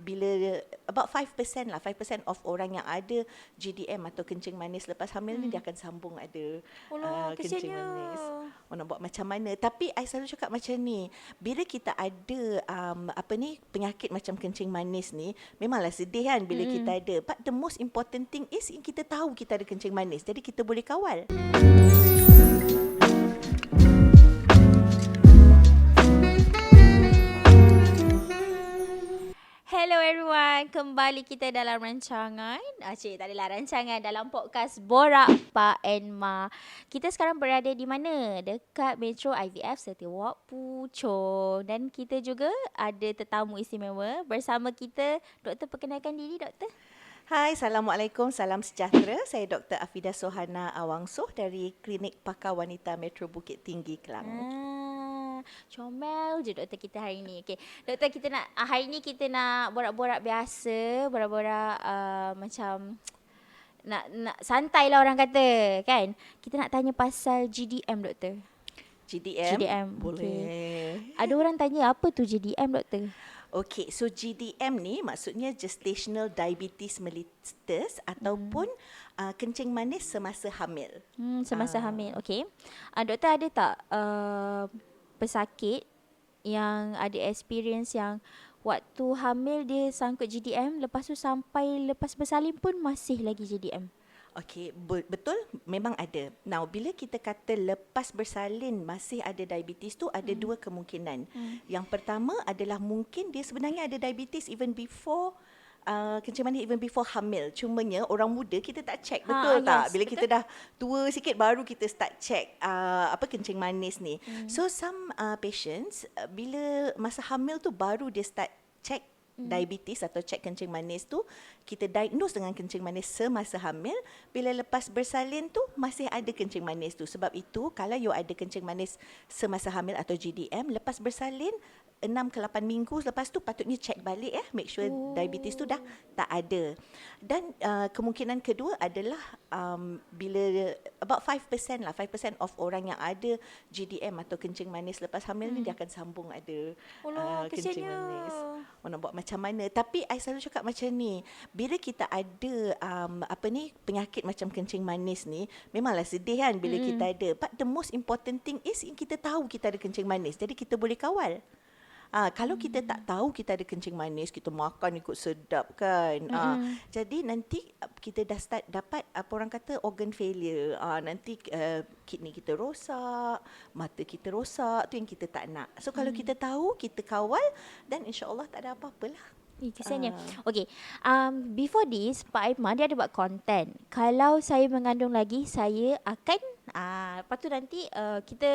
bila about 5% lah, 5% of orang yang ada GDM atau kencing manis lepas hamil ni dia akan sambung ada Allah, kencing kesiannya. manis. Nak buat macam mana? Tapi I selalu cakap macam ni, bila kita ada penyakit macam kencing manis ni, memanglah sedih kan bila kita ada. But the most important thing is kita tahu kita ada kencing manis. Jadi kita boleh kawal. Hello everyone, kembali kita dalam rancangan tak adalah rancangan, dalam podcast Borak Pak and Ma. Kita sekarang berada di mana? Dekat Metro IVF Setiawak Puchong. Dan kita juga ada tetamu istimewa bersama kita. Doktor, perkenalkan diri, Doktor. Hai, Assalamualaikum, salam sejahtera. Saya Dr. Afida Sohana Awangsoh dari Klinik Pakar Wanita Metro Bukit Tinggi, Kelang. Comel je doktor kita hari ni. Okey, doktor, kita nak hari ni kita nak borak-borak biasa, borak-borak macam nak santai lah orang kata, kan? Kita nak tanya pasal GDM, doktor. GDM. Boleh. Okay. Ada orang tanya apa tu GDM, doktor? Okey, so GDM ni maksudnya gestational diabetes mellitus ataupun kencing manis semasa hamil. Semasa hamil. Okey. Doktor, ada tak pesakit yang ada experience yang waktu hamil dia sangkut GDM, lepas tu sampai lepas bersalin pun masih lagi GDM? Okey, betul, memang ada. Now, bila kita kata lepas bersalin masih ada diabetes tu, ada dua kemungkinan. Yang pertama adalah mungkin dia sebenarnya ada diabetes even before kencing manis, even before hamil. Cumanya orang muda kita tak check, betul tak? Yes, Bila betul. kita dah tua sikit baru kita start check kencing manis ni. So some patients bila masa hamil tu baru dia start check diabetes atau cek kencing manis tu, kita diagnose dengan kencing manis semasa hamil. Bila lepas bersalin tu masih ada kencing manis tu. Sebab itu kalau you ada kencing manis semasa hamil atau GDM, lepas bersalin 6 ke 8 minggu lepas tu patutnya check balik, make sure diabetes tu dah tak ada. Dan kemungkinan kedua adalah bila about 5% lah, 5% of orang yang ada GDM atau kencing manis lepas hamil ni dia akan sambung ada kencing manis. Nak buat macam mana? Tapi I selalu cakap macam ni, bila kita ada penyakit macam kencing manis ni, memanglah sedih kan bila kita ada. But the most important thing is kita tahu kita ada kencing manis. Jadi kita boleh kawal. Kalau kita tak tahu kita ada kencing manis, kita makan ikut sedap kan. Jadi nanti kita dah start dapat orang kata organ failure. Nanti kidney kita rosak, mata kita rosak, tu yang kita tak nak. So kalau kita tahu, kita kawal, dan insya-Allah tak ada apa-apalah. Kesiannya. Okay. Before this, Pak Aimah dia ada buat konten. Kalau saya mengandung lagi, saya akan lepas tu nanti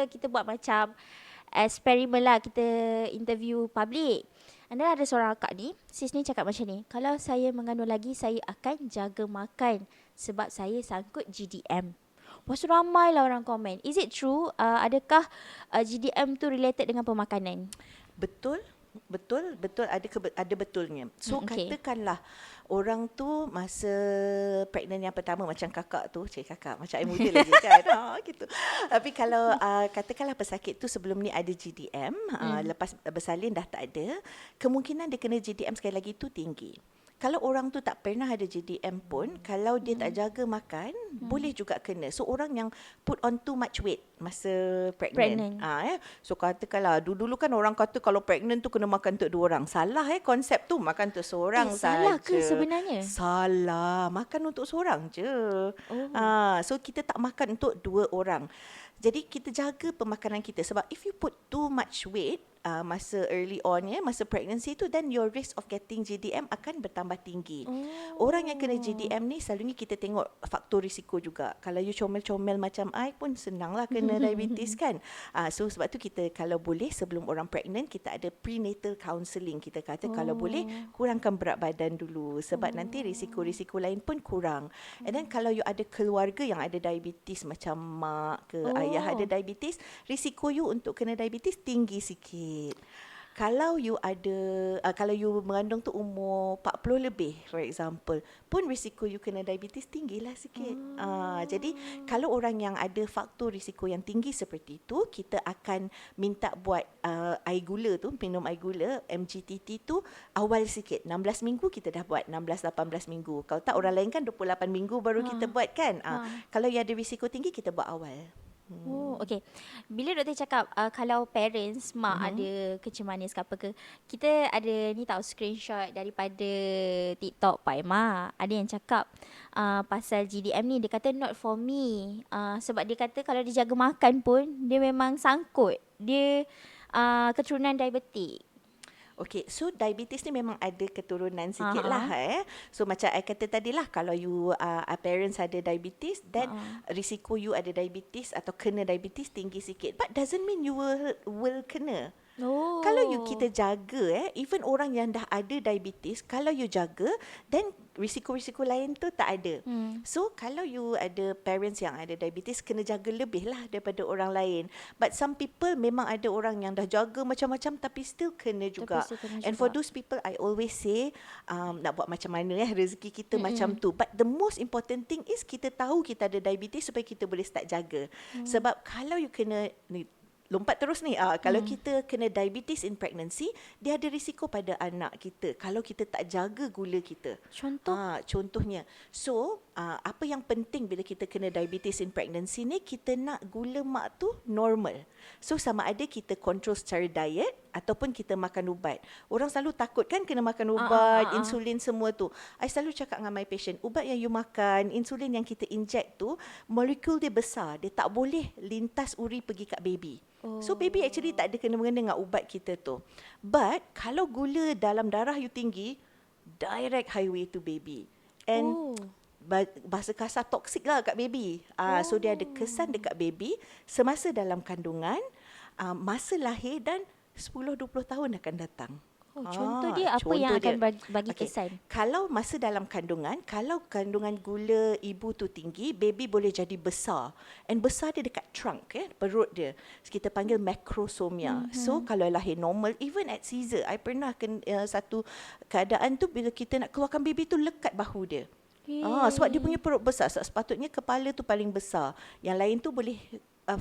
kita buat macam eksperimen lah, kita interview public. And then ada seorang akak ni, sis ni cakap macam ni, kalau saya mengandung lagi, saya akan jaga makan sebab saya sangkut GDM. Lepas tu ramai lah orang komen. Is it true? Adakah GDM tu related dengan pemakanan? Betul ada betulnya. So katakanlah orang tu masa pregnant yang pertama, macam kakak tu, kakak macam I muda lagi kan. Gitu. Tapi kalau katakanlah pesakit tu sebelum ni ada GDM, lepas bersalin dah tak ada, kemungkinan dia kena GDM sekali lagi tu tinggi. Kalau orang tu tak pernah ada GDM pun, kalau dia tak jaga makan, boleh juga kena. So orang yang put on too much weight masa pregnant. So katakanlah dulu kan orang kata kalau pregnant tu kena makan untuk 2 orang. Salah konsep tu, makan untuk seorang saja. Salah ke sebenarnya? Salah, makan untuk seorang je. So kita tak makan untuk 2 orang. Jadi kita jaga pemakanan kita, sebab if you put too much weight masa early on, masa pregnancy tu, then your risk of getting GDM akan bertambah tinggi. Orang yang kena GDM ni selalunya kita tengok faktor risiko juga. Kalau you comel-comel macam I pun senanglah kena diabetes kan. So sebab tu kita kalau boleh sebelum orang pregnant, kita ada prenatal counselling. Kita kata kalau boleh kurangkan berat badan dulu, sebab nanti risiko-risiko lain pun kurang. And then kalau you ada keluarga yang ada diabetes, macam mak ke ayah ada diabetes, risiko you untuk kena diabetes tinggi sikit. kalau you kalau you mengandung tu umur 40 lebih, for example, pun risiko you kena diabetes tinggilah sikit. Jadi kalau orang yang ada faktor risiko yang tinggi seperti itu, kita akan minta buat air gula tu, minum air gula, MGTT tu awal sikit. 16 minggu kita dah buat, 16-18 minggu. Kalau tak orang lain kan 28 minggu baru kita buat kan. Kalau you ada risiko tinggi, kita buat awal. Oh, okay. Bila doktor cakap kalau parents, mak ada kencing manis ke apa ke, kita ada ni tahu screenshot daripada TikTok Pak Emma. Ada yang cakap pasal GDM ni, dia kata not for me. Sebab dia kata kalau dia jaga makan pun, dia memang sangkut. Dia keturunan diabetik. Okay, so diabetes ni memang ada keturunan sikit lah. So macam I kata tadi lah, kalau you parents ada diabetes, then risiko you ada diabetes atau kena diabetes tinggi sikit. But doesn't mean you will kena. Oh. Kalau you kita jaga, even orang yang dah ada diabetes, kalau you jaga, then risiko-risiko lain tu tak ada. So kalau you ada parents yang ada diabetes, kena jaga lebih lah daripada orang lain. But some people memang ada orang yang dah jaga macam-macam tapi still kena juga. And for those people, I always say, nak buat macam mana rezeki kita macam tu. But the most important thing is kita tahu kita ada diabetes supaya kita boleh start jaga. Sebab kalau you kena lompat terus ni, kalau kita kena diabetes in pregnancy, dia ada risiko pada anak kita kalau kita tak jaga gula kita. Contohnya. So, apa yang penting bila kita kena diabetes in pregnancy ni, kita nak gula mak tu normal. So, sama ada kita control secara diet ataupun kita makan ubat. Orang selalu takut kan kena makan ubat, insulin semua tu. I selalu cakap dengan my patient, ubat yang you makan, insulin yang kita inject tu, molekul dia besar. Dia tak boleh lintas uri pergi kat baby. So baby actually tak ada kena-mengena dengan ubat kita tu. But kalau gula dalam darah you tinggi, direct highway to baby. And bahasa kasar toksik lah kat baby. So dia ada kesan dekat baby semasa dalam kandungan, masa lahir dan 10-20 tahun akan datang. Contoh dia apa yang akan bagi kesan? Kalau masa dalam kandungan, kalau kandungan gula ibu tu tinggi, baby boleh jadi besar. And besar dia dekat trunk, perut dia. Kita panggil macrosomia. So kalau lahir normal, even at Caesar, I pernah satu keadaan tu bila kita nak keluarkan baby tu lekat bahu dia. Sebab dia punya perut besar. Sepatutnya kepala tu paling besar. Yang lain tu boleh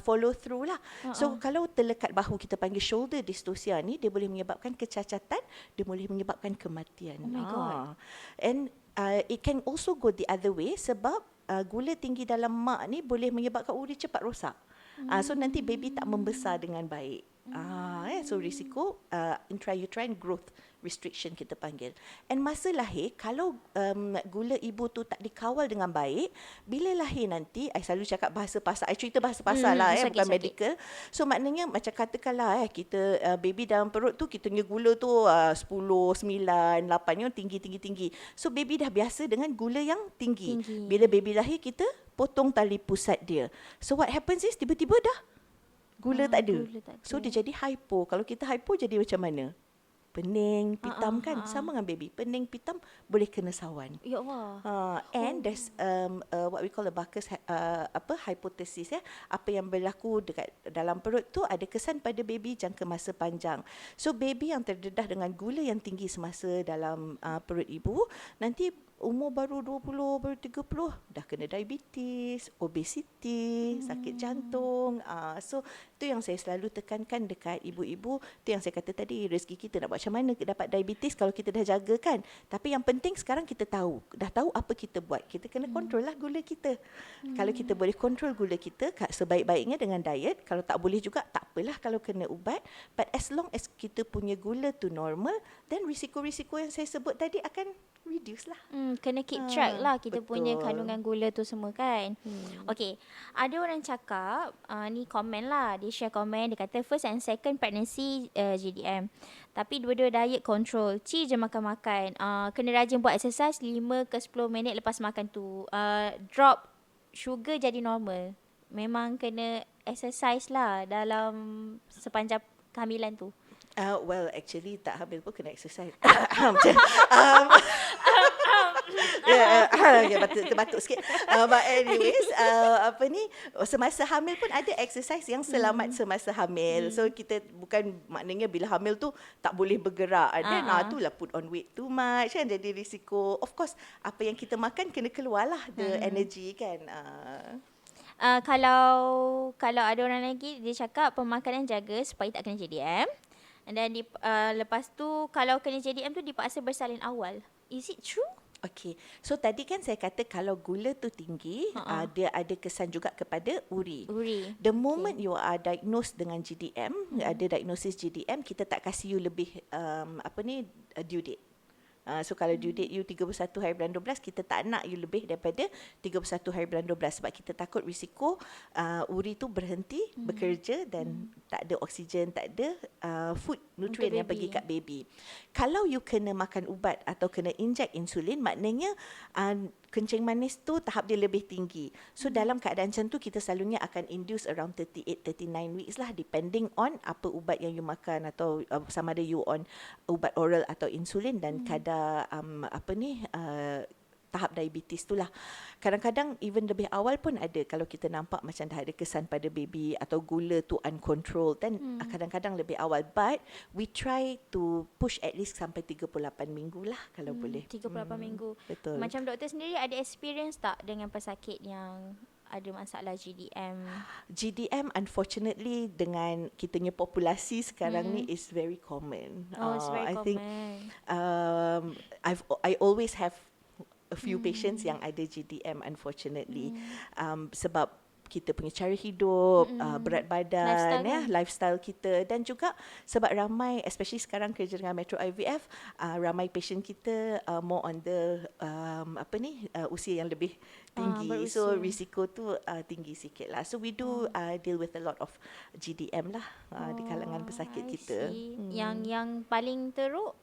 follow through lah. So kalau terlekat bahu, kita panggil shoulder dystocia ni, dia boleh menyebabkan kecacatan, dia boleh menyebabkan kematian. Oh my God. And it can also go the other way sebab gula tinggi dalam mak ni boleh menyebabkan uri cepat rosak. So nanti baby tak membesar dengan baik. So risiko intrauterine growth restriction kita panggil. And masa lahir, kalau gula ibu tu tak dikawal dengan baik, bila lahir nanti, I selalu cakap bahasa pasar, I cerita bahasa pasar lah, bukan medical. So maknanya macam katakanlah kita baby dalam perut tu, kita punya gula tu 10, 9, 8 yang tinggi. So baby dah biasa dengan gula yang tinggi. Bila baby lahir, kita potong tali pusat dia. So what happens is tiba-tiba dah gula tak ada. So dia jadi hypo. Kalau kita hypo jadi macam mana? Pening, pitam kan? Sama dengan baby. Pening, pitam boleh kena sawan. Ya Allah. And there's what we call a Bacchus hypothesis. Apa yang berlaku dekat dalam perut tu ada kesan pada baby jangka masa panjang. So baby yang terdedah dengan gula yang tinggi semasa dalam perut ibu, nanti umur baru 20, baru 30 dah kena diabetes, obesity, sakit jantung. So tu yang saya selalu tekankan dekat ibu-ibu. Tu yang saya kata tadi, rezeki kita nak buat macam mana dapat diabetes kalau kita dah jaga kan. Tapi yang penting sekarang kita tahu, dah tahu apa kita buat. Kita kena kontrol lah gula kita. Kalau kita boleh kontrol gula kita sebaik-baiknya dengan diet. Kalau tak boleh juga tak apalah kalau kena ubat. But as long as kita punya gula tu normal, then risiko-risiko yang saya sebut tadi akan reduce lah. Kena keep track lah kita punya kandungan gula tu semua kan. Okay, ada orang cakap, ni komen lah, dia share komen, dia kata first and second pregnancy GDM. Tapi dua-dua diet control, je makan-makan. Kena rajin buat exercise 5 ke 10 minit lepas makan tu. Drop sugar jadi normal. Memang kena exercise lah dalam sepanjang kehamilan tu. Well, actually tak hamil pun kena exercise. Terbatuk sikit. But anyways, semasa hamil pun ada exercise yang selamat semasa hamil. So kita bukan maknanya bila hamil tu tak boleh bergerak. Dan itulah put on weight too much kan, jadi risiko. Of course, apa yang kita makan kena keluarlah the energy kan. Kalau ada orang lagi dia cakap pemakanan jaga supaya tak kena JDM. Dan lepas tu kalau kena JDM tu dipaksa bersalin awal. Is it true? Okay, so tadi kan saya kata kalau gula tu tinggi, dia ada kesan juga kepada uri. The moment you are diagnosed dengan GDM, ada diagnosis GDM, kita tak kasih you lebih due date. So kalau due date you 31 hari bulan 12, kita tak nak you lebih daripada 31 hari bulan 12 sebab kita takut risiko uri tu berhenti bekerja dan tak ada oksigen, tak ada food nutrient yang pergi kat baby. Kalau you kena makan ubat atau kena inject insulin, maknanya kencing manis tu tahap dia lebih tinggi. So dalam keadaan macam tu kita selalunya akan induce around 38-39 weeks lah, depending on apa ubat yang you makan atau sama ada you on ubat oral atau insulin dan kadar tahap diabetes tu lah. Kadang-kadang even lebih awal pun ada kalau kita nampak macam dah ada kesan pada baby atau gula tu uncontrolled, dan kadang-kadang lebih awal, but we try to push at least sampai 38 minggu lah kalau boleh. 38 minggu. Betul. Macam doktor sendiri ada experience tak dengan pesakit yang ada masalah GDM? GDM unfortunately dengan kitanya populasi sekarang ni is very common. It's very I common. think I always have a few patients yang ada GDM unfortunately. Sebab kita punya cara hidup, berat badan, lifestyle kita, dan juga sebab ramai, especially sekarang kerja dengan Metro IVF, ramai patient kita more on the usia yang lebih tinggi, so risiko tu tinggi sikit lah. So we do deal with a lot of GDM lah di kalangan pesakit kita. Yang paling teruk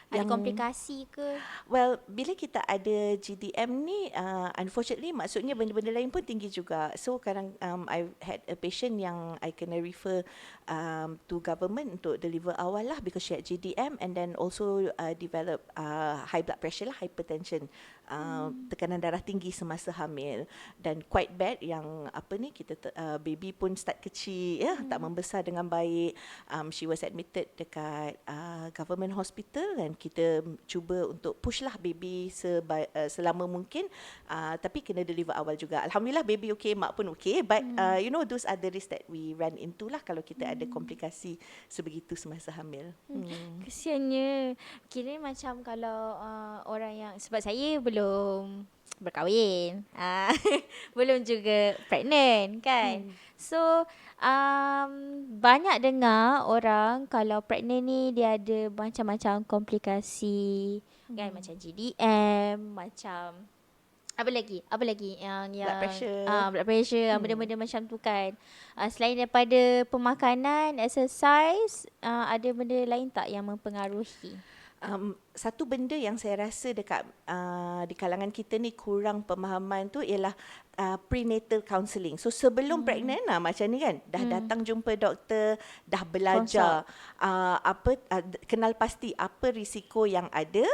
ada komplikasi ke? Well, bila kita ada GDM ni, unfortunately maksudnya benda-benda lain pun tinggi juga. So kadang I've had a patient yang I kena refer to government untuk deliver awal lah because she had GDM, and then also develop high blood pressure lah, hypertension, tekanan darah tinggi semasa hamil, dan quite bad yang kita baby pun start kecil tak membesar dengan baik. She was admitted dekat government hospital dan kita cuba untuk push lah baby selama mungkin, tapi kena deliver awal juga. Alhamdulillah baby okay, mak pun okay, but those are the risks that we run into lah kalau kita ada komplikasi sebegitu semasa hamil. Kesiannya. Kira macam kalau orang yang, sebab saya belum berkahwin, belum juga pregnant kan. So banyak dengar orang kalau pregnant ni dia ada macam-macam komplikasi kan, macam GDM, macam apa lagi yang blood pressure, benda-benda macam tu kan. Selain daripada pemakanan, exercise, ada benda lain tak yang mempengaruhi? Satu benda yang saya rasa dekat di kalangan kita ni kurang pemahaman tu ialah prenatal counselling. So sebelum pregnant macam ni kan, dah datang jumpa doktor, dah belajar kenal pasti apa risiko yang ada,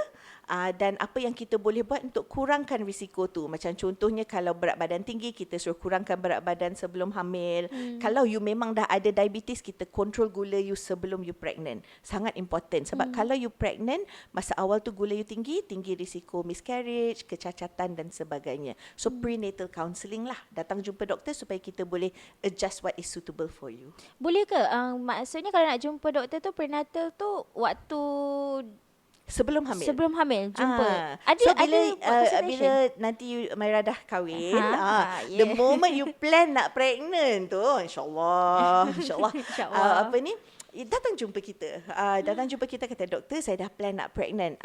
dan apa yang kita boleh buat untuk kurangkan risiko tu. Macam contohnya kalau berat badan tinggi, kita suruh kurangkan berat badan sebelum hamil. Kalau you memang dah ada diabetes, kita control gula you sebelum you pregnant. Sangat important sebab kalau you pregnant, masa awal tu gula you tinggi risiko miscarriage, kecacatan dan sebagainya. So prenatal counselling lah, datang jumpa doktor supaya kita boleh adjust what is suitable for you. Boleh ke? Maksudnya kalau nak jumpa doktor tu, prenatal tu waktu Sebelum hamil jumpa. Bila nanti Maira dah kahwin, the moment you plan nak pregnant tu, insyaallah datang jumpa kita. Datang jumpa kita, kata doktor saya dah plan nak pregnant.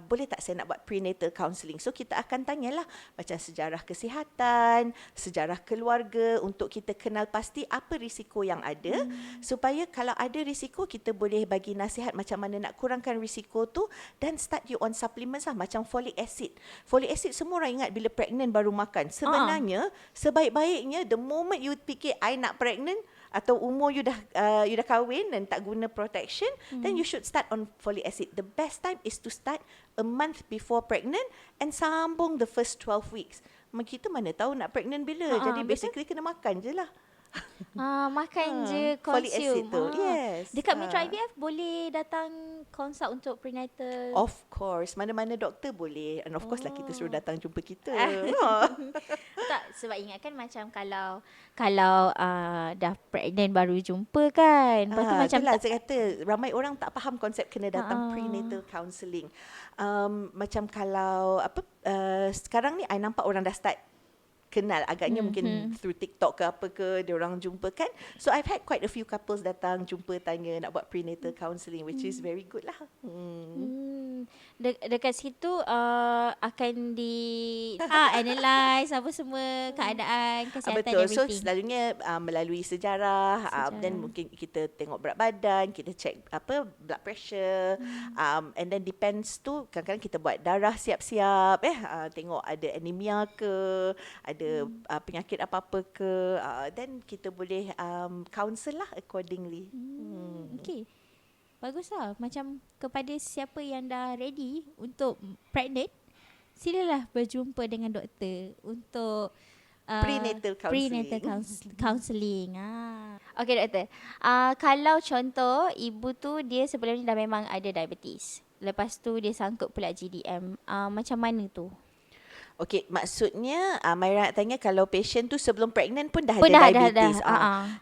Boleh tak saya nak buat prenatal counselling? So kita akan tanyalah macam sejarah kesihatan, sejarah keluarga, untuk kita kenal pasti apa risiko yang ada, supaya kalau ada risiko kita boleh bagi nasihat macam mana nak kurangkan risiko tu, dan start you on supplements lah, macam folic acid. Folic acid semua orang ingat bila pregnant baru makan. Sebenarnya sebaik-baiknya the moment you fikir I nak pregnant, atau umur you dah kahwin dan tak guna protection, then you should start on folic acid. The best time is to start a month before pregnant and sambung the first 12 weeks. Kita mana tahu nak pregnant bila. Jadi betul. basically kena makan je lah. Makan je, Folic acid consume. tu. Yes. Dekat Metro IVF boleh datang consult untuk prenatal. Of course, mana-mana doktor boleh. And of course lah kita suruh datang jumpa kita. Tak, sebab ingatkan macam kalau dah pregnant baru jumpa kan. Lepas tu macam itulah saya kata ramai orang tak faham konsep kena datang prenatal counselling. Macam kalau sekarang ni I nampak orang dah start kenal agaknya mungkin through TikTok ke apa ke dia orang jumpa kan. So I've had quite a few couples datang jumpa tanya nak buat prenatal counselling, which is very good lah. Dekat situ akan analyse apa semua keadaan kesihatan betul. everything. So selalunya melalui sejarah. Then mungkin kita tengok berat badan, kita check blood pressure, and then depends tu kadang-kadang kita buat darah siap-siap tengok ada anemia ke, ada penyakit apa-apa ke, then kita boleh counsel lah accordingly. Okay. Baguslah. Macam kepada siapa yang dah ready untuk pregnant, silalah berjumpa dengan doktor untuk Prenatal counselling. Okay doktor. Kalau contoh ibu tu dia sebelum ni dah memang ada diabetes. Lepas tu dia sangkut pula GDM. Macam mana tu? Okey, maksudnya Myra nak tanya kalau patient tu sebelum pregnant pun dah ada diabetes.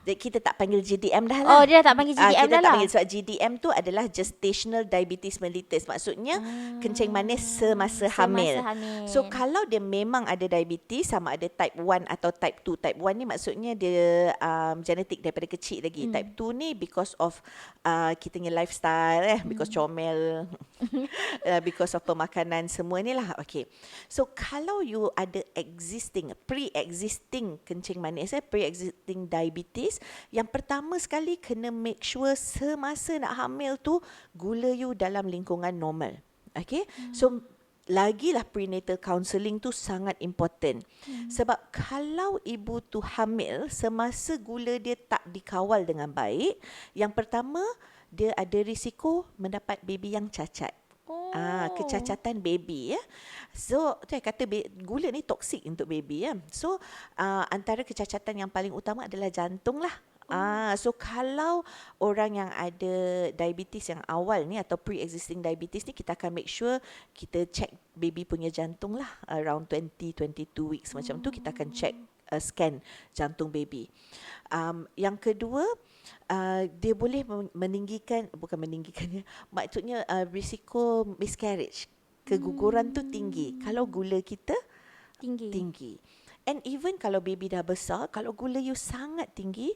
Jadi kita tak panggil GDM dah lah. Oh, dia dah tak panggil GDM kita dah tak lah. panggil sebab GDM tu adalah gestational diabetes mellitus. Maksudnya kencing manis semasa hamil. So kalau dia memang ada diabetes sama ada type 1 atau type 2. Type 1 ni maksudnya dia genetik daripada kecil lagi. Type 2 ni because of kita punya lifestyle because comel, because of pemakanan semua ni lah. Okay. So kalau you ada pre-existing kencing manis, pre-existing diabetes, yang pertama sekali kena make sure semasa nak hamil tu gula you dalam lingkungan normal. Okay, so lagilah prenatal counselling tu sangat important. Sebab kalau ibu tu hamil semasa gula dia tak dikawal dengan baik, yang pertama dia ada risiko mendapat baby yang cacat. Kecacatan baby So tu saya kata gula ni toksik untuk baby So antara kecacatan yang paling utama adalah jantung lah. So kalau orang yang ada diabetes yang awal ni atau pre-existing diabetes ni, kita akan make sure kita check baby punya jantung lah around 20-22 weeks macam tu kita akan check scan jantung baby. Yang kedua, dia boleh maksudnya risiko miscarriage, keguguran tu tinggi kalau gula kita tinggi. And even kalau baby dah besar, kalau gula you sangat tinggi,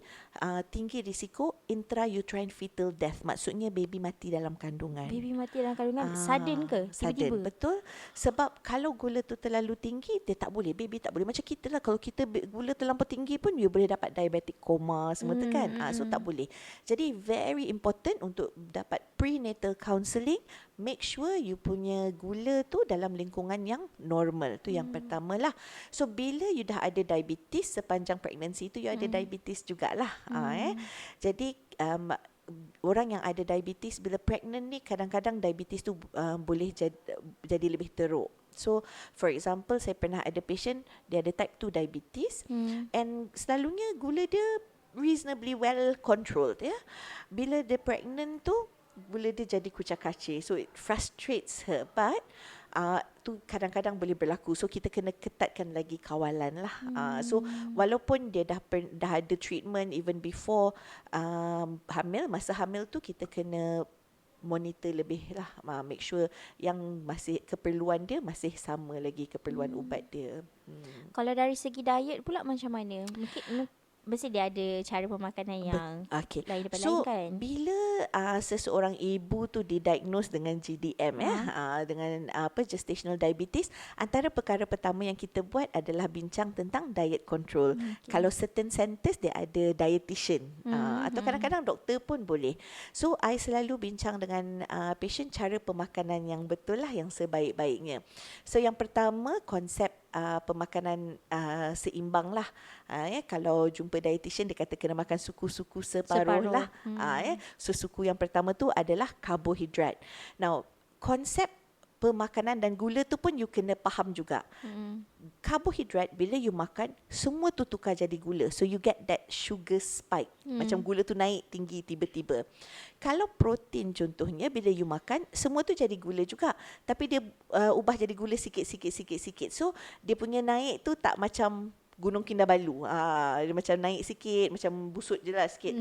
tinggi risiko intrauterine fetal death. Maksudnya baby mati dalam kandungan. Baby mati dalam kandungan sudden ke? Tiba-tiba? Sudden, betul. Sebab kalau gula tu terlalu tinggi, dia tak boleh. Baby tak boleh. Macam kita lah, kalau kita gula terlampau tinggi pun, you boleh dapat diabetic coma semua tu kan. So tak boleh. Jadi very important untuk dapat prenatal counselling. Make sure you punya gula tu dalam lingkungan yang normal. Tu yang pertama lah. So bila you dah ada diabetes sepanjang pregnancy tu, you ada diabetes jugalah. Jadi orang yang ada diabetes bila pregnant ni, kadang-kadang diabetes tu boleh jadi lebih teruk. So for example, saya pernah ada patient, dia ada type 2 diabetes and selalunya gula dia reasonably well controlled Bila dia pregnant tu, gula dia jadi kucak-kacir. So it frustrates her, but tu kadang-kadang boleh berlaku. So kita kena ketatkan lagi kawalan lah. So walaupun dia dah ada treatment even before hamil, masa hamil tu kita kena monitor lebih lah, make sure yang masih keperluan dia masih sama lagi keperluan ubat dia. Kalau dari segi diet pula macam mana? Mesti dia ada cara pemakanan yang lain daripada lain kan? Bila seseorang ibu tu didiagnose dengan GDM dengan gestational diabetes, antara perkara pertama yang kita buat adalah bincang tentang diet control. Kalau certain centers dia ada dietitian atau kadang-kadang doktor pun boleh. So I selalu bincang dengan patient cara pemakanan yang betul lah, yang sebaik-baiknya. So yang pertama, konsep pemakanan seimbang lah. Kalau jumpa dietitian, dia kata kena makan suku-suku separuh lah. So suku yang pertama tu adalah karbohidrat. Now, konsep pemakanan dan gula tu pun you kena faham juga. Karbohidrat bila you makan, semua tu tukar jadi gula. So you get that sugar spike. Macam gula tu naik tinggi tiba-tiba. Kalau protein contohnya, bila you makan, semua tu jadi gula juga. Tapi dia ubah jadi gula sikit. So dia punya naik tu tak macam Gunung Kinabalu. Dia macam naik sikit, macam busut je lah sikit.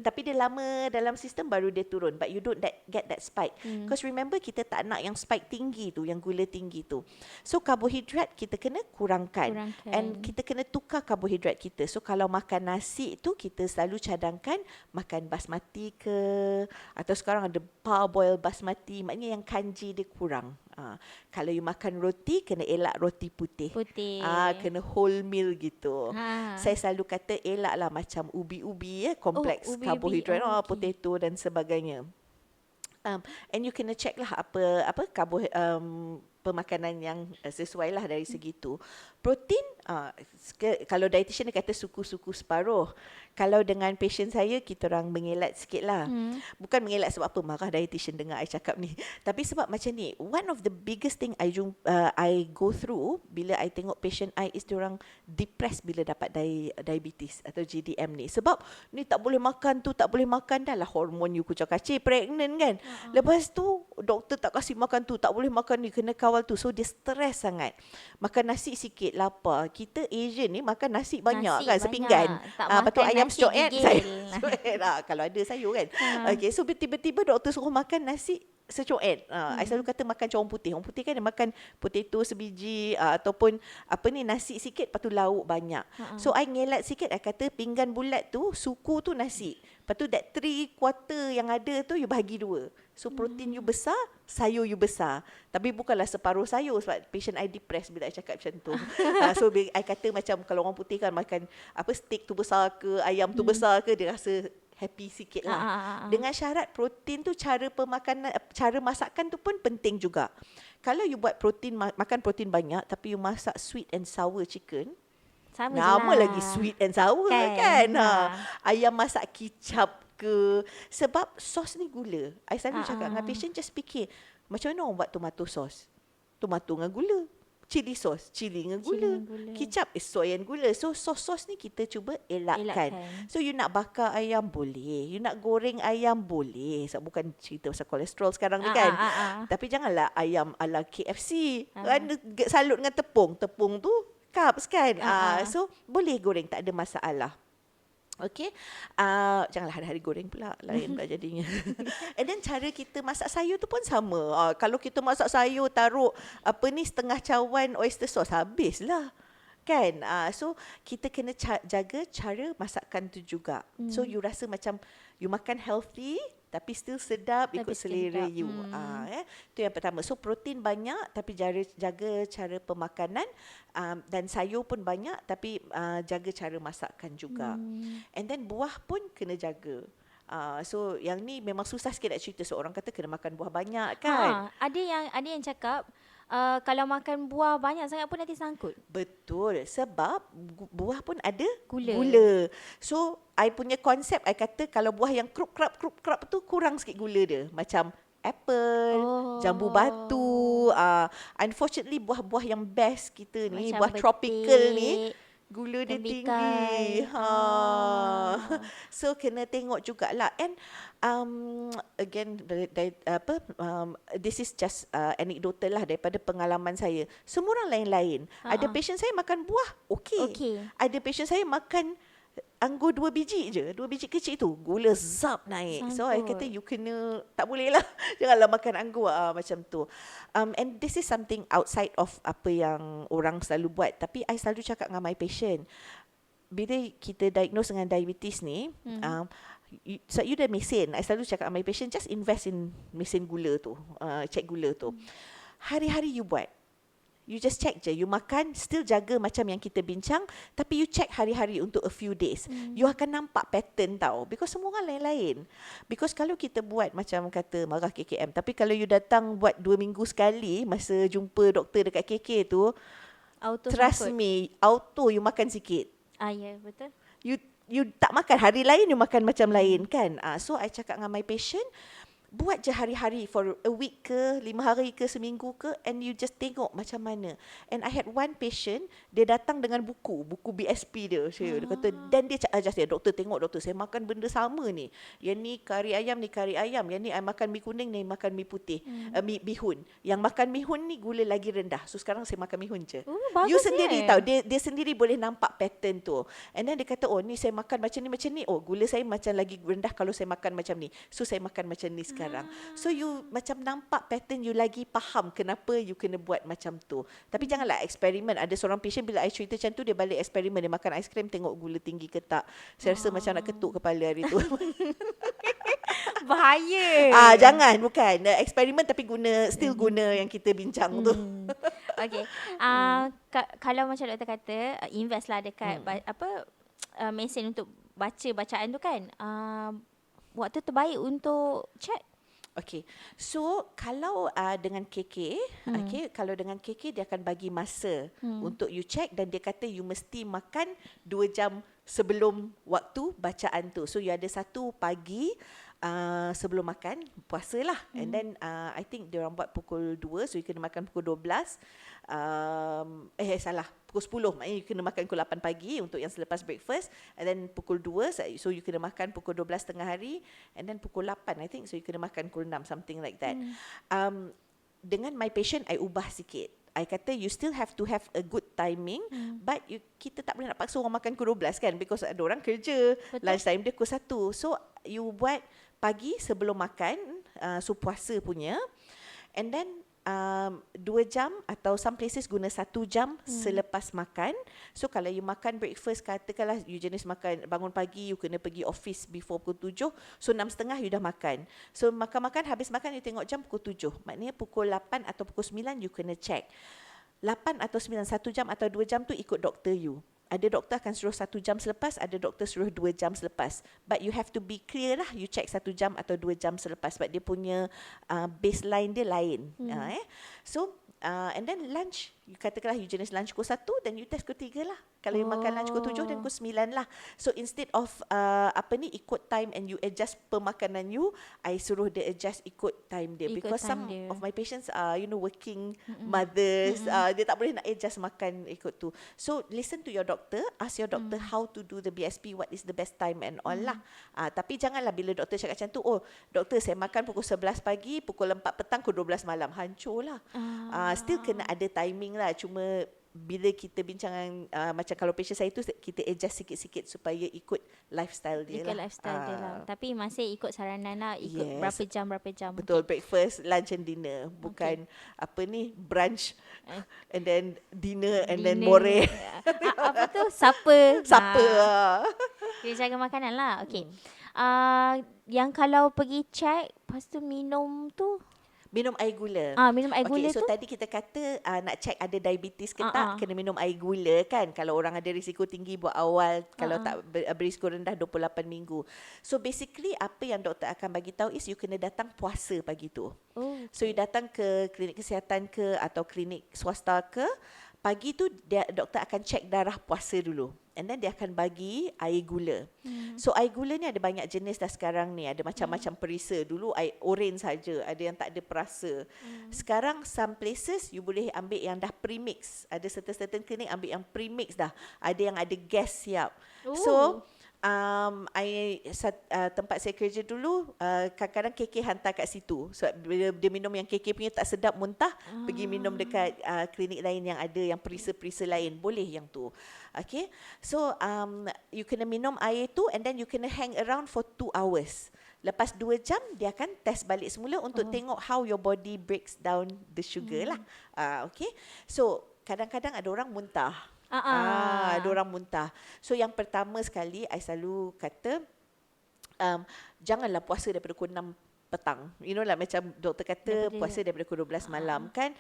Tapi dia lama dalam sistem baru dia turun. But you don't get that spike. Because remember, kita tak nak yang spike tinggi tu, yang gula tinggi tu. So karbohidrat kita kena kurangkan. And kita kena tukar karbohidrat kita. So kalau makan nasi tu, kita selalu cadangkan makan basmati ke, atau sekarang ada parboil basmati, maknanya yang kanji dia kurang. Kalau you makan roti, kena elak roti putih. Kena whole meal gitu. Saya selalu kata elaklah macam ubi-ubi, kompleks karbohidrat, potato dan sebagainya. And you kena check lah apa pemakanan yang sesuai lah dari segi tu. Protein, kalau dietitian dia kata suku-suku separuh. Kalau dengan patient saya, kita orang mengelak sikit lah. Bukan mengelak sebab apa, marah dietitian dengar I cakap ni. Tapi sebab macam ni, one of the biggest thing I go through bila I tengok patient I is diorang depressed bila dapat diabetes atau GDM ni. Sebab ni tak boleh makan tu, tak boleh makan, dah lah hormon you kucak-kacir, pregnant kan. Lepas tu, doktor tak kasih makan tu, tak boleh makan ni, kena kawal tu. So dia stres sangat. Makan nasi sikit, lapar. Kita Asian ni makan nasi banyak kan, sepinggan. Lepas tu ayam scoet, kalau ada sayur kan. Okay, so tiba-tiba doktor suruh makan nasi secoet. I selalu kata makan macam orang putih. Orang putih kan dia makan potato sebiji, ataupun nasi sikit, lepas tu lauk banyak. So I ngelak sikit, I kata pinggan bulat tu, suku tu nasi. Lepas tu that 3/4 yang ada tu you bahagi 2. So protein you besar, sayur you besar. Tapi bukanlah separuh sayur, sebab patient I depressed bila I cakap macam tu. So I kata macam kalau orang putih kan makan steak tu besar ke, ayam tu besar ke, dia rasa happy sikit lah. Dengan syarat protein tu, cara masakan tu pun penting juga. Kalau you buat protein, makan protein banyak, tapi you masak sweet and sour chicken, nama lagi sweet and sour kan. Ayam masak kicap ke, sebab sos ni gula. I selalu cakap dengan patient, just fikir macam mana orang buat tomato sauce. Tomato dengan gula. Chili sauce, chili dengan gula. Kicap is soy and gula. So sos-sos ni kita cuba elakkan. So you nak bakar ayam boleh, you nak goreng ayam boleh. Sebab bukan cerita pasal kolesterol sekarang ni kan. Tapi janganlah ayam ala KFC. Kan salut dengan tepung. Tepung tu carbs kan. So boleh goreng, tak ada masalah. Okay, janganlah hari-hari goreng pula, lain pula jadinya. And then cara kita masak sayur tu pun sama. Kalau kita masak sayur, taruh setengah cawan oyster sauce, habislah. Kan? So kita kena jaga cara masakan tu juga. So you rasa macam you makan healthy, tapi still sedap, ikut selera you. Itu yang pertama. So protein banyak, tapi jaga cara pemakanan, dan sayur pun banyak, tapi jaga cara masakan juga. And then buah pun kena jaga. So yang ni memang susah sikit nak cerita. So orang kata kena makan buah banyak kan. Ada yang cakap kalau makan buah banyak sangat pun nanti sangkut. Betul, sebab buah pun ada gula. So I punya konsep, I kata kalau buah yang krup-krap tu kurang sikit gula dia. Macam apple, jambu batu. Unfortunately buah-buah yang best kita ni, macam buah betik, tropical ni, gula dia tinggi. Oh. So kena tengok jugalah. And again, this is just anecdotal lah daripada pengalaman saya. Semua orang lain-lain. Ada patient saya makan buah, okey. Ada patient saya makan anggur 2 biji je, 2 biji kecil tu, gula zap naik. So I kata you kena, tak boleh lah. Janganlah makan anggur macam tu. And this is something outside of apa yang orang selalu buat. Tapi I selalu cakap dengan my patient, bila kita diagnose dengan diabetes ni, so you dah mesin, I selalu cakap dengan my patient, just invest in mesin gula tu, check gula tu. Hari-hari you buat. You just check je. You makan, still jaga macam yang kita bincang, tapi you check hari-hari untuk a few days. You akan nampak pattern tau. Because semua orang lain-lain. Because kalau kita buat macam kata marah KKM, tapi kalau you datang buat 2 minggu sekali, masa jumpa doktor dekat KK tu, Auto Trust sangkut. me, auto you makan sikit. Ya, betul. You tak makan, hari lain you makan macam lain kan. So I cakap dengan my patient, buat je hari-hari for a week ke, 5 hari ke, seminggu ke, and you just tengok macam mana. And I had one patient, dia datang dengan buku BSP dia. Dia kata, dan dia ajar saya, doktor tengok doktor, saya makan benda sama ni. Yang ni kari ayam, ni kari ayam. Yang ni I makan mi kuning, ni makan mi putih. Mi bihun. Yang makan mihun ni gula lagi rendah. So sekarang saya makan mihun je. You Bagus sendiri ya. tahu, dia sendiri boleh nampak pattern tu. And then dia kata, oh ni saya makan macam ni. Oh gula saya macam lagi rendah kalau saya makan macam ni. So saya makan macam ni sekarang. So you macam nampak pattern, you lagi faham kenapa you kena buat macam tu. Tapi janganlah eksperimen. Ada seorang patient bila I cerita macam tu, dia balik eksperimen, dia makan aiskrim tengok gula tinggi ke tak. Saya rasa macam nak ketuk kepala hari tu. Bahaya. Jangan, bukan. Eksperimen tapi still guna yang kita bincang tu. Okay. Kalau macam doktor kata, invest lah dekat mesin untuk baca bacaan tu kan. Waktu terbaik untuk check. Okay, so kalau dengan KK, okay, kalau dengan KK dia akan bagi masa untuk you check, dan dia kata you mesti makan 2 jam sebelum waktu bacaan tu. So you ada satu pagi sebelum makan, puasa lah. And then I think dia orang buat pukul 2, so you kena makan pukul 12. Salah, pukul 10. Maknanya you kena makan pukul 8 pagi untuk yang selepas breakfast. And then pukul 2, so you kena makan pukul 12 tengah hari. And then pukul 8, I think, so you kena makan pukul 6, something like that. Dengan my patient, I ubah sikit. I kata you still have to have a good timing, but kita tak boleh nak paksa orang makan pukul 12 kan, because ada orang kerja. Betul. Lunch time dia pukul 1. So you buat pagi sebelum makan, so puasa punya. And then 2 jam atau some places guna 1 jam selepas makan. So kalau you makan breakfast, katakanlah you jenis makan bangun pagi, you kena pergi office before pukul 7. So 6.30 you dah makan. So makan-makan, habis makan you tengok jam pukul 7. Maknanya pukul 8 atau pukul 9 you kena check. 8 atau 9, 1 jam atau 2 jam tu ikut doktor you. Ada doktor akan suruh 1 jam selepas, ada doktor suruh 2 jam selepas. But you have to be clear lah, you check 1 jam atau 2 jam selepas, sebab dia punya baseline dia lain. So, and then lunch, you katakanlah you jenis lunch pukul 1, then you test pukul 3 lah. Kalau you makan lunch pukul 7, then pukul 9 lah. So instead of ikut time and you adjust pemakanan you, I suruh dia adjust ikut time dia. Ikut Because time some dia. of my patients are, working mothers, dia tak boleh nak adjust makan ikut tu. So listen to your doctor, ask your doctor how to do the BSP, what is the best time and all lah. Tapi janganlah bila doktor cakap macam tu, oh doktor saya makan pukul 11 pagi, pukul 4 petang, pukul 12 malam. Hancur lah. Still kena ada timing lah. Cuma bila kita bincang macam kalau patient saya tu, kita adjust sikit-sikit supaya ikut lifestyle dia Ikut lah. lifestyle dia lah. Tapi masih ikut saranan lah, ikut Yes. berapa jam. Betul, breakfast, lunch and dinner. Bukan brunch and then dinner and then more. Apa tu? Supper. Supper. Dia jaga makanan lah. Okay. Yang kalau pergi check, lepas tu minum tu. Minum air gula. Minum air gula So tu. tadi kita kata nak check ada diabetes ke tak, kena minum air gula kan. Kalau orang ada risiko tinggi buat awal, kalau tak berisiko rendah 28 minggu. So basically apa yang doktor akan bagi tahu is you kena datang puasa pagi tu. So you datang ke klinik kesihatan ke atau klinik swasta ke, pagi tu doktor akan check darah puasa dulu. And then dia akan bagi air gula. So air gula ni ada banyak jenis dah sekarang ni. Ada macam-macam perisa. Dulu air orange saja, ada yang tak ada perasa. Sekarang some places you boleh ambil yang dah premix. Ada certain klinik ambil yang premix dah. Ada yang ada gas siap. So tempat saya kerja dulu, kadang-kadang KK hantar kat situ. So bila dia minum yang KK punya tak sedap, muntah, pergi minum dekat klinik lain yang ada yang perisa-perisa lain. Boleh yang tu. Okay. So you kena minum air tu, and then you kena hang around for 2 hours. Lepas 2 jam, dia akan test balik semula untuk tengok how your body breaks down the sugar lah. Okay. So kadang-kadang ada orang muntah. Ada orang muntah. So yang pertama sekali, I selalu kata, janganlah puasa daripada pukul 6 petang. You know lah, macam doktor kata puasa daripada pukul 12 malam kan.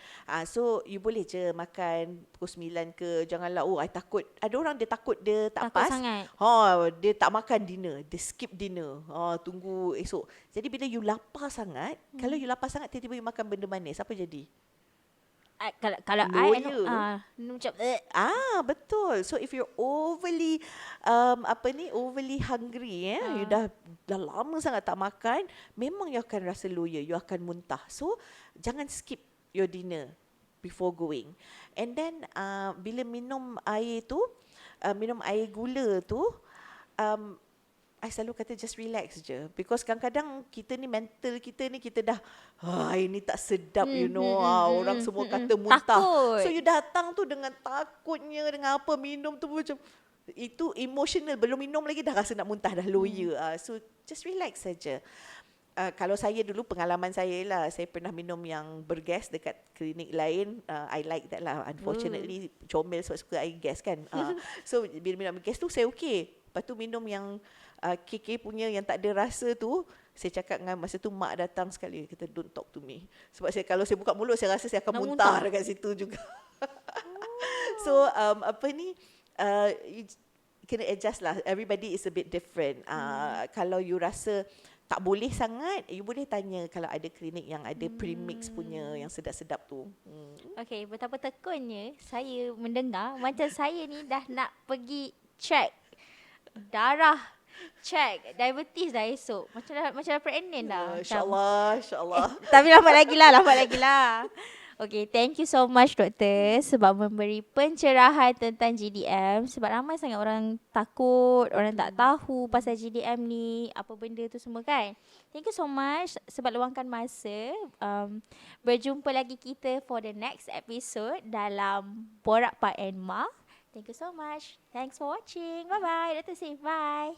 So you boleh je makan pukul 9 ke. Janganlah, I takut. Ada orang dia takut dia tak Takut pas. sangat. Dia tak makan dinner. Dia skip dinner. Tunggu esok. Jadi bila you lapar sangat, kalau you lapar sangat tiba-tiba you makan benda manis, apa jadi? Kalau Loya. macam Betul. So if you're overly overly hungry, you dah lama sangat tak makan, memang you akan rasa loya, you akan muntah. So jangan skip your dinner before going. And then bila minum air tu, minum air gula tu, I selalu kata just relax je. Because kadang-kadang kita ni mental kita ni kita dah ini tak sedap orang semua kata muntah. Takut. So you datang tu dengan takutnya, dengan apa minum tu macam itu emotional, belum minum lagi dah rasa nak muntah, dah loya. So just relax saja. Kalau saya dulu pengalaman saya lah, saya pernah minum yang bergas dekat klinik lain. I like that lah. Unfortunately comel sebab suka air gas kan. So bila minum gas tu saya okey. Lepas tu minum yang KK punya yang tak ada rasa tu, saya cakap dengan masa tu mak datang sekali, kata don't talk to me. Sebab saya kalau saya buka mulut saya rasa saya akan muntah dekat situ juga. So you kena adjust lah. Everybody is a bit different. Kalau you rasa tak boleh sangat, you boleh tanya kalau ada klinik yang ada premix punya yang sedap-sedap tu. Okay, betapa tekunnya saya mendengar macam saya ni dah nak pergi check darah, check diabetes dah esok. Macam dah pregnant dah. InsyaAllah. Tapi lambat lagi lah. Okay, thank you so much doktor sebab memberi pencerahan tentang GDM. Sebab ramai sangat orang takut, orang tak tahu pasal GDM ni, apa benda tu semua kan. Thank you so much sebab luangkan masa. Berjumpa lagi kita for the next episode dalam Borak Pak and Ma. Thank you so much. Thanks for watching. Bye-bye. Dr. Sif, bye.